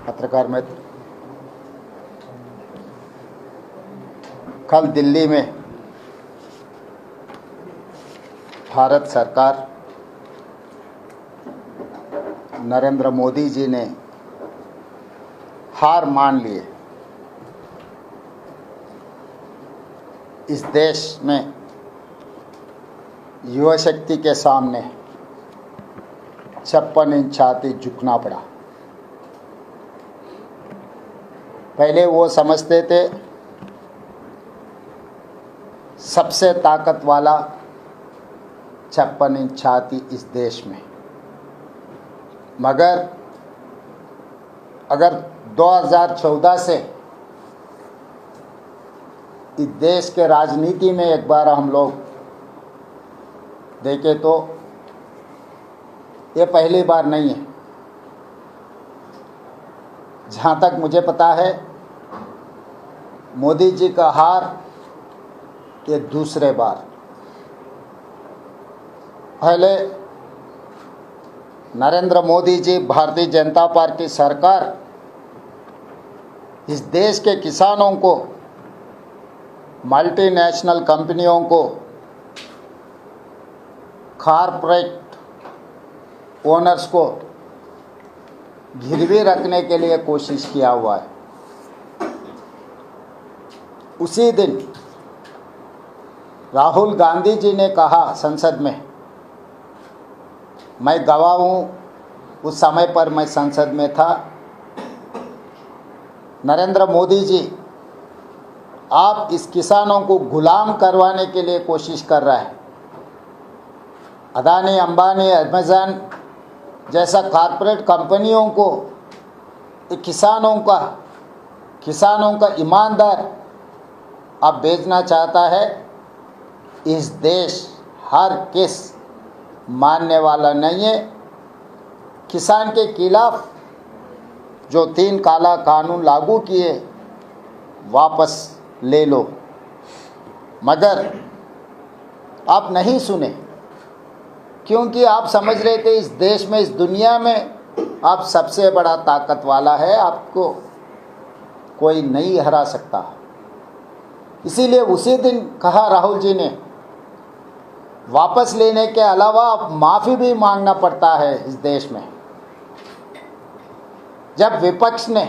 पत्रकार मित्र, कल दिल्ली में भारत सरकार नरेंद्र मोदी जी ने हार मान लिए। इस देश में युवा शक्ति के सामने 56 इंच छाती झुकना पड़ा। पहले वो समझते थे सबसे ताकत वाला 56 इंच छाती इस देश में, मगर अगर 2014 से इस देश के राजनीति में एक बार हम लोग देखें तो ये पहली बार नहीं है। जहाँ तक मुझे पता है, मोदी जी का हार ये दूसरे बार। पहले नरेंद्र मोदी जी, भारतीय जनता पार्टी सरकार इस देश के किसानों को, मल्टीनेशनल कंपनियों को, कॉरपोरेट ओनर्स को गिरवी रखने के लिए कोशिश किया हुआ है। उसी दिन राहुल गांधी जी ने कहा संसद में, मैं गवाह हूँ, उस समय पर मैं संसद में था, नरेंद्र मोदी जी आप इस किसानों को गुलाम करवाने के लिए कोशिश कर रहा है। अदानी, अंबानी, अमेज़न जैसा कॉरपोरेट कंपनियों को किसानों का ईमानदार आप बेचना चाहता है। इस देश हर किस मानने वाला नहीं है। किसान के खिलाफ जो 3 काला कानून लागू किए वापस ले लो, मगर आप नहीं सुने, क्योंकि आप समझ रहे थे इस देश में, इस दुनिया में आप सबसे बड़ा ताकत वाला है, आपको कोई नहीं हरा सकता। इसीलिए उसी दिन कहा राहुल जी ने, वापस लेने के अलावा अब माफ़ी भी मांगना पड़ता है इस देश में। जब विपक्ष ने,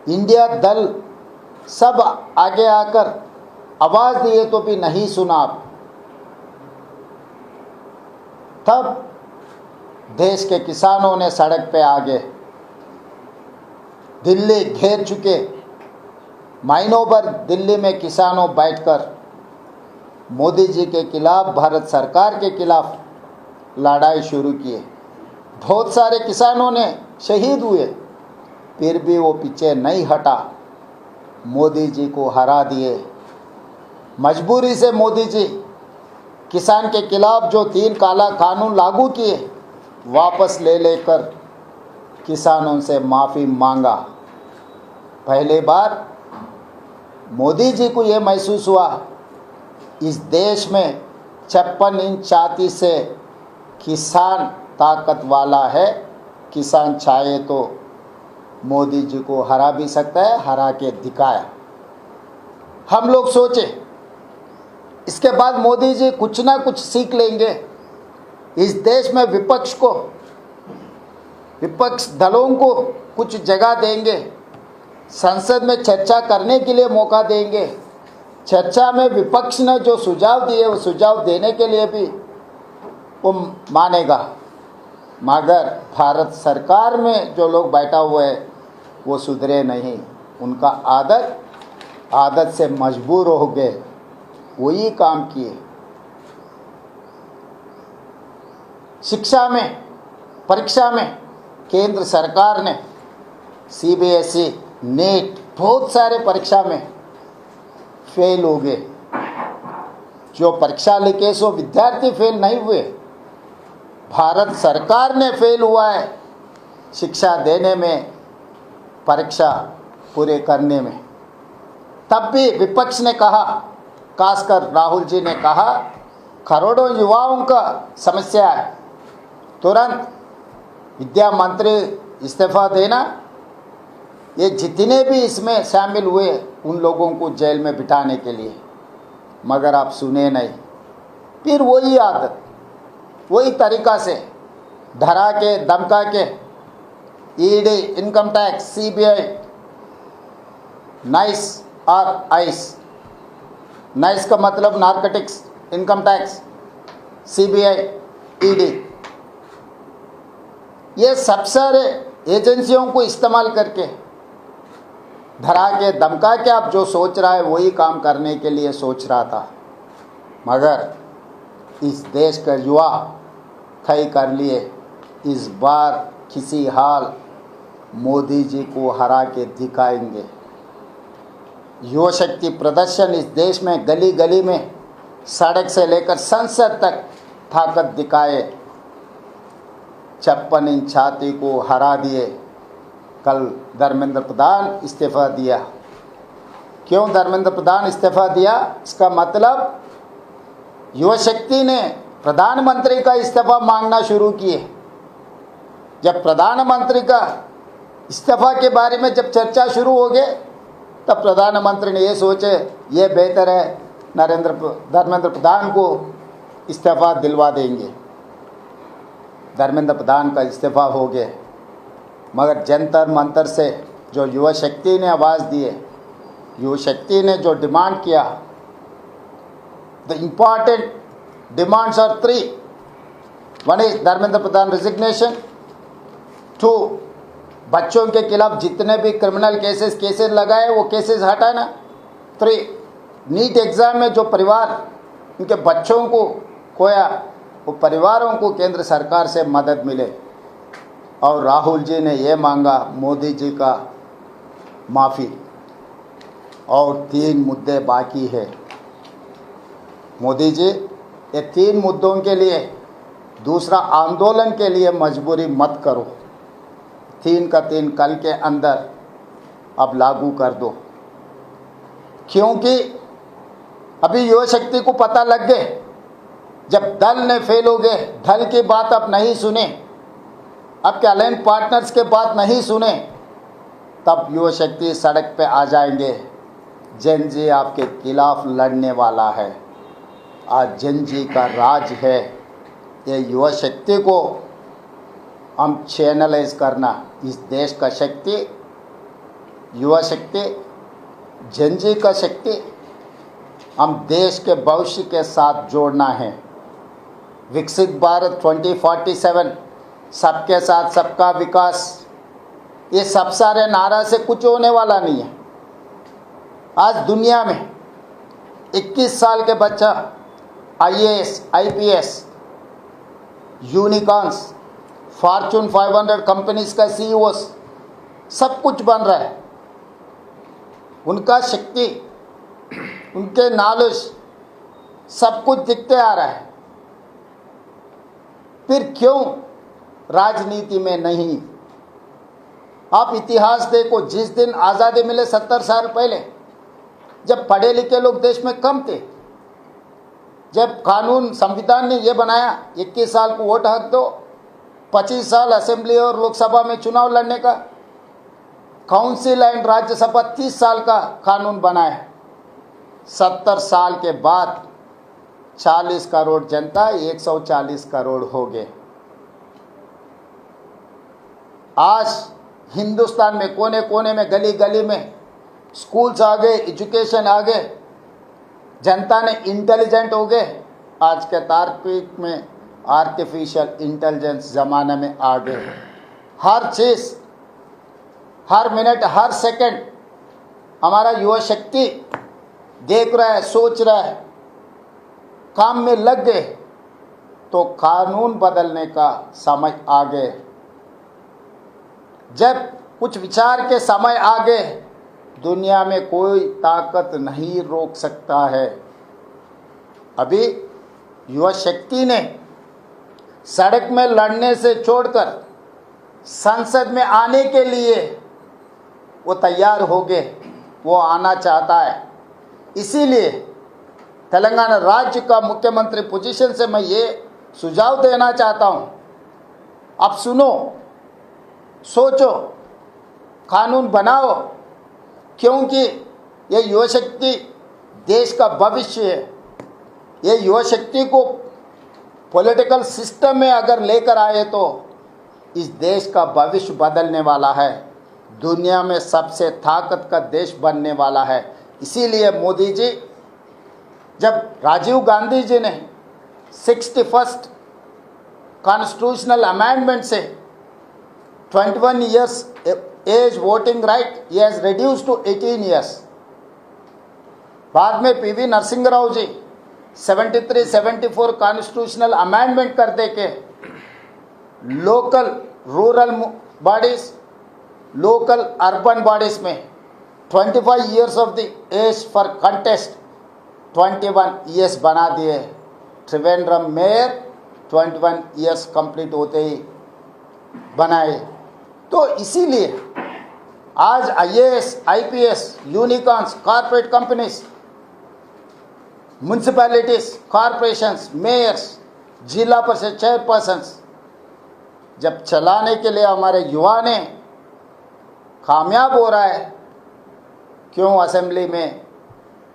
इंडिया दल सब आगे आकर आवाज़ दिए तो भी नहीं सुना आप, तब देश के किसानों ने सड़क पे आ गए। दिल्ली घेर चुके, महीनों भर दिल्ली में किसानों बैठकर मोदी जी के खिलाफ, भारत सरकार के खिलाफ लड़ाई शुरू किए। बहुत सारे किसानों ने शहीद हुए, फिर भी वो पीछे नहीं हटा, मोदी जी को हरा दिए। मजबूरी से मोदी जी किसान के खिलाफ जो 3 काला कानून लागू किए वापस ले लेकर किसानों से माफ़ी मांगा। पहले बार मोदी जी को ये महसूस हुआ इस देश में 56 इंच छाती से किसान ताकत वाला है। किसान चाहे तो मोदी जी को हरा भी सकता है, हरा के दिखाया। हम लोग सोचे इसके बाद मोदी जी कुछ ना कुछ सीख लेंगे, इस देश में विपक्ष दलों को कुछ जगह देंगे, संसद में चर्चा करने के लिए मौका देंगे, चर्चा में विपक्ष ने जो सुझाव दिए वो सुझाव देने के लिए भी वो मानेगा। मगर भारत सरकार में जो लोग बैठा हुए हैं वो सुधरे नहीं, उनका आदत से मजबूर हो गए, वही काम किए। शिक्षा में, परीक्षा में केंद्र सरकार ने CBSE, नीट, बहुत सारे परीक्षा में फेल हो गए। जो परीक्षा लिखे सो विद्यार्थी फेल नहीं हुए, भारत सरकार ने फेल हुआ है शिक्षा देने में, परीक्षा पूरे करने में। तब भी विपक्ष ने कहा, खासकर राहुल जी ने कहा, करोड़ों युवाओं का समस्या है, तुरंत विद्या मंत्री इस्तीफ़ा देना, ये जितने भी इसमें शामिल हुए उन लोगों को जेल में बिठाने के लिए, मगर आप सुने नहीं। फिर वही आदत, वही तरीक़ा से धरा के धमका के ED, income tax, CBI, nice और आइस, नाइस का मतलब narcotics, income tax, CBI, ED, ये सब सारे एजेंसियों को इस्तेमाल करके धरा के धमका के आप जो सोच रहा है वही काम करने के लिए सोच रहा था, मगर इस देश का युवा तय कर लिए इस बार किसी हाल मोदी जी को हरा के दिखाएंगे। युवा शक्ति प्रदर्शन इस देश में गली गली में, सड़क से लेकर संसद तक ताकत दिखाए। 56 इंच छाती को हरा दिए। कल धर्मेंद्र प्रधान इस्तीफ़ा दिया। क्यों धर्मेंद्र प्रधान इस्तीफ़ा दिया? इसका मतलब युवा शक्ति ने प्रधानमंत्री का इस्तीफ़ा मांगना शुरू किए। जब प्रधानमंत्री का इस्तीफ़ा के बारे में जब चर्चा शुरू हो गए, तब प्रधानमंत्री ने ये सोचे ये बेहतर है धर्मेंद्र प्रधान को इस्तीफ़ा दिलवा देंगे। धर्मेंद्र प्रधान का इस्तीफ़ा हो गया, मगर जंतर मंतर से जो युवा शक्ति ने आवाज़ दिए, युवा शक्ति ने जो डिमांड किया, the important demands are 3. One is Dharmendra Pradhan resignation, 2 बच्चों के खिलाफ जितने भी क्रिमिनल केसेस लगाए वो केसेस हटाना, 3 नीट एग्ज़ाम में जो परिवार उनके बच्चों को खोया वो परिवारों को केंद्र सरकार से मदद मिले। और राहुल जी ने ये मांगा मोदी जी का माफ़ी। और 3 मुद्दे बाकी है। मोदी जी ये 3 मुद्दों के लिए दूसरा आंदोलन के लिए मजबूरी मत करो। 3 का 3 कल के अंदर अब लागू कर दो, क्योंकि अभी युवा शक्ति को पता लग गए जब दल ने फेल हो गए, दल की बात अब नहीं सुने, आपके अलायंस पार्टनर्स के बात नहीं सुने, तब युवा शक्ति सड़क पे आ जाएंगे। जन जी आपके खिलाफ लड़ने वाला है। आज जन जी का राज है। ये युवा शक्ति को हम चैनलाइज करना, इस देश का शक्ति, युवा शक्ति, जन जी का शक्ति हम देश के भविष्य के साथ जोड़ना है। विकसित भारत 2047, सबके साथ सबका विकास, ये सब सारे नारा से कुछ होने वाला नहीं है। आज दुनिया में 21 साल के बच्चा IAS, IPS, unicorns, Fortune 500 companies का CEOs सब कुछ बन रहा है। उनका शक्ति, उनके नॉलेज सब कुछ दिखते आ रहा है। फिर क्यों राजनीति में नहीं? आप इतिहास देखो, जिस दिन आज़ादी मिले 70 साल पहले, जब पढ़े लिखे लोग देश में कम थे, जब कानून संविधान ने ये बनाया 21 साल को वोट हक दो, 25 साल असेंबली और लोकसभा में चुनाव लड़ने का, काउंसिल एंड राज्यसभा 30 साल का कानून बनाया। 70 साल के बाद 40 करोड़ जनता 140 करोड़ हो गए। आज हिंदुस्तान में कोने कोने में, गली गली में स्कूल्स आ गए, एजुकेशन आ गए, जनता ने इंटेलिजेंट हो गए। आज के तार्किक में आर्टिफिशियल इंटेलिजेंस ज़माने में आ गए। हर चीज़, हर मिनट, हर सेकंड हमारा युवा शक्ति देख रहा है, सोच रहा है, काम में लग गए। तो कानून बदलने का समय आ गए। जब कुछ विचार के समय आ गए, दुनिया में कोई ताकत नहीं रोक सकता है। अभी युवा शक्ति ने सड़क में लड़ने से छोड़कर संसद में आने के लिए वो तैयार हो गए, वो आना चाहता है। इसीलिए तेलंगाना राज्य का मुख्यमंत्री पोजीशन से मैं ये सुझाव देना चाहता हूँ, आप सुनो, सोचो, कानून बनाओ, क्योंकि ये युवा शक्ति देश का भविष्य है। ये युवा शक्ति को पॉलिटिकल सिस्टम में अगर लेकर आए तो इस देश का भविष्य बदलने वाला है, दुनिया में सबसे ताकत का देश बनने वाला है। इसीलिए मोदी जी, जब राजीव गांधी जी ने 61st कॉन्स्टिट्यूशनल अमेंडमेंट से 21 इयर्स एज वोटिंग राइट ही हैज रिड्यूस्ड टू 18 इयर्स, बाद में PV Narasimha Rao ji 73-74 constitutional amendment कर दे के local rural bodies, local urban bodies में 25 years of the age for contest 21 years बना दिए। त्रिवेंद्रम मेयर 21 इयर्स कंप्लीट होते ही बनाए। तो इसीलिए आज IAS, IPS, unicorns, corporate companies, municipalities, corporations, mayors, zila parishad chairpersons जब चलाने के लिए हमारे युवा ने कामयाब हो रहा है, क्यों असेंबली में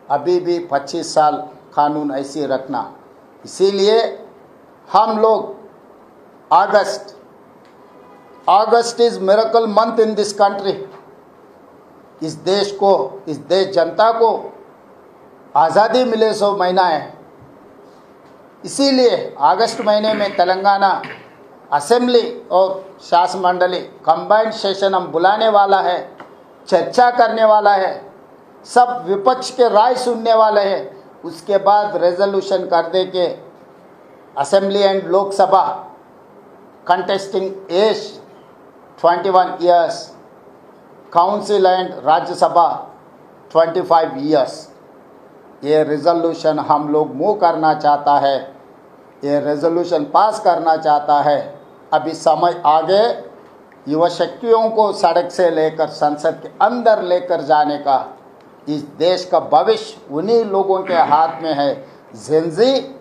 अभी भी 25 साल कानून ऐसे रखना। इसीलिए हम लोग August is miracle month in this country. इस देश को, इस देश जनता को आज़ादी मिले 100 महीना है। इसीलिए अगस्त महीने में तेलंगाना असेंबली और शासन मंडली कंबाइंड सेशन हम बुलाने वाला है, चर्चा करने वाला है, सब विपक्ष के राय सुनने वाले हैं। उसके बाद रेजोल्यूशन कर दे के assembly and Lok Sabha contesting age 21 years, council and Rajya Sabha 25 years, ये रेजोल्यूशन हम लोग मूव करना चाहता है, ये रेजोल्यूशन पास करना चाहता है। अभी समय आगे युवा शक्तियों को सड़क से लेकर संसद के अंदर लेकर जाने का। इस देश का भविष्य उन्हीं लोगों के हाथ में है। जेनजी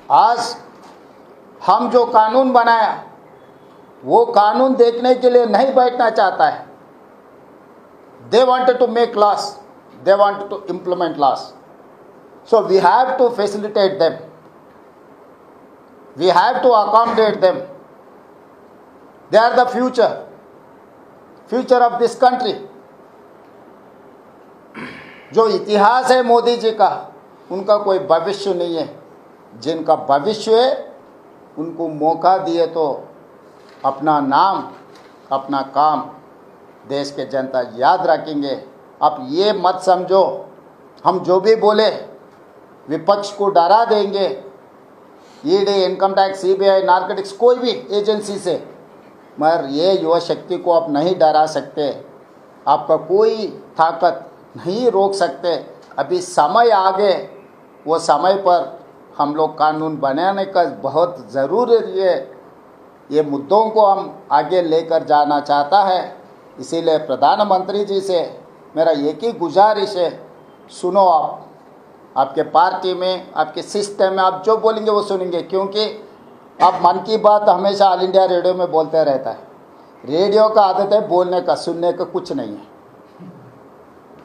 आज हम जो कानून बनाया वो कानून देखने के लिए नहीं बैठना चाहता है। They wanted to make laws, they wanted to implement laws. So we have to facilitate them. We have to accommodate them. They are the future of this country. जो इतिहास है मोदी जी का, उनका कोई भविष्य नहीं है। जिनका भविष्य है उनको मौका दिए तो अपना नाम, अपना काम देश के जनता याद रखेंगे। आप ये मत समझो हम जो भी बोले विपक्ष को डरा देंगे। ED, income tax, CBI, narcotics, कोई भी एजेंसी से, मगर ये युवा शक्ति को आप नहीं डरा सकते। आपका कोई ताकत नहीं रोक सकते। अभी समय आ गए, वो समय पर हम लोग कानून बनाने का बहुत ज़रूरी है। ये मुद्दों को हम आगे लेकर जाना चाहता है। इसीलिए प्रधानमंत्री जी से मेरा एक ही गुजारिश है, सुनो आपके पार्टी में, आपके सिस्टम में आप जो बोलेंगे वो सुनेंगे, क्योंकि आप मन की बात हमेशा ऑल इंडिया रेडियो में बोलते रहता है। रेडियो का आदत है बोलने का, सुनने का कुछ नहीं है।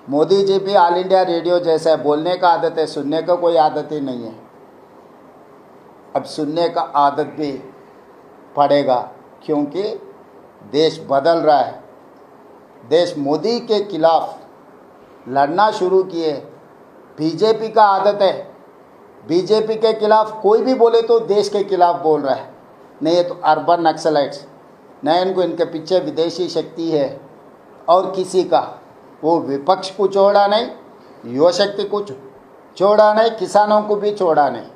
मोदी जी भी ऑल इंडिया रेडियो जैसा है, बोलने का आदत है, सुनने का कोई आदत ही नहीं है। अब सुनने का आदत भी पड़ेगा, क्योंकि देश बदल रहा है। देश मोदी के खिलाफ लड़ना शुरू किए। बीजेपी का आदत है, बीजेपी के खिलाफ कोई भी बोले तो देश के खिलाफ बोल रहा है। नहीं, ये तो अर्बन नक्सलाइट्स, नहीं, इनको इनके पीछे विदेशी शक्ति है। और किसी का वो विपक्ष को छोड़ा नहीं, युवा शक्ति को छोड़ा नहीं, किसानों को भी छोड़ा नहीं।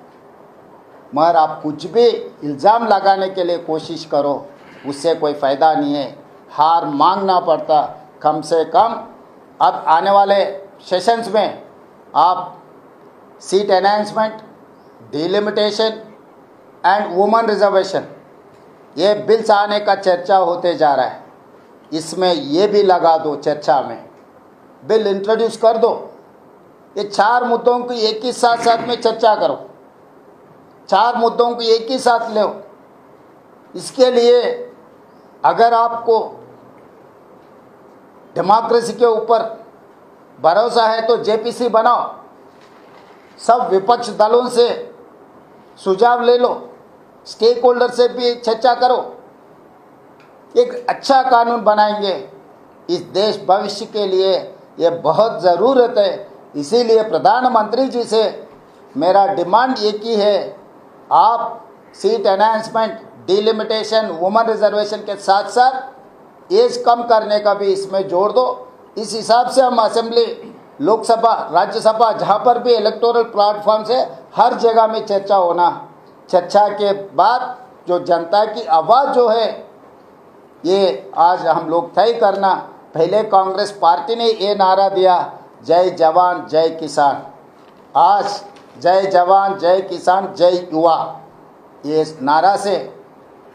मगर आप कुछ भी इल्ज़ाम लगाने के लिए कोशिश करो, उससे कोई फ़ायदा नहीं है। हार मांगना पड़ता। कम से कम अब आने वाले सेशंस में आप seat enhancement, delimitation and women reservation, ये बिल्स आने का चर्चा होते जा रहा है। इसमें ये भी लगा दो, चर्चा में बिल इंट्रोड्यूस कर दो। ये 4 मुद्दों की एक ही साथ में चर्चा करो, 4 मुद्दों को एक ही साथ लो। इसके लिए अगर आपको डेमोक्रेसी के ऊपर भरोसा है तो जेपीसी बनाओ, सब विपक्ष दलों से सुझाव ले लो, स्टेक होल्डर से भी चर्चा करो, एक अच्छा कानून बनाएंगे। इस देश भविष्य के लिए ये बहुत ज़रूरत है। इसीलिए प्रधानमंत्री जी से मेरा डिमांड एक ही है, आप seat enhancement, delimitation, woman reservation के साथ साथ एज कम करने का भी इसमें जोड़ दो। इस हिसाब से हम असेंबली, लोकसभा, राज्यसभा, जहाँ पर भी इलेक्टोरल प्लेटफॉर्म से हर जगह में चर्चा होना, चर्चा के बाद जो जनता की आवाज़ जो है ये आज हम लोग तय करना। पहले कांग्रेस पार्टी ने ये नारा दिया, जय जवान जय किसान, आज जय जवान जय किसान जय युवा, ये नारा से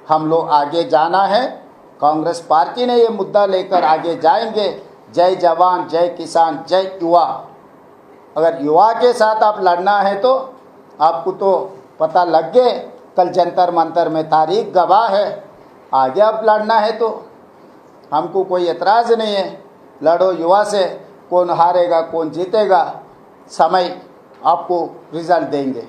हम लोग आगे जाना है। कांग्रेस पार्टी ने ये मुद्दा लेकर आगे जाएंगे, जय जवान जय किसान जय युवा। अगर युवा के साथ आप लड़ना है तो आपको तो पता लग गए, कल जंतर मंतर में तारीख गवाह है, आगे आप लड़ना है तो हमको कोई एतराज़ नहीं है, लड़ो युवा से, कौन हारेगा कौन जीतेगा समय आपको रिजल्ट देंगे।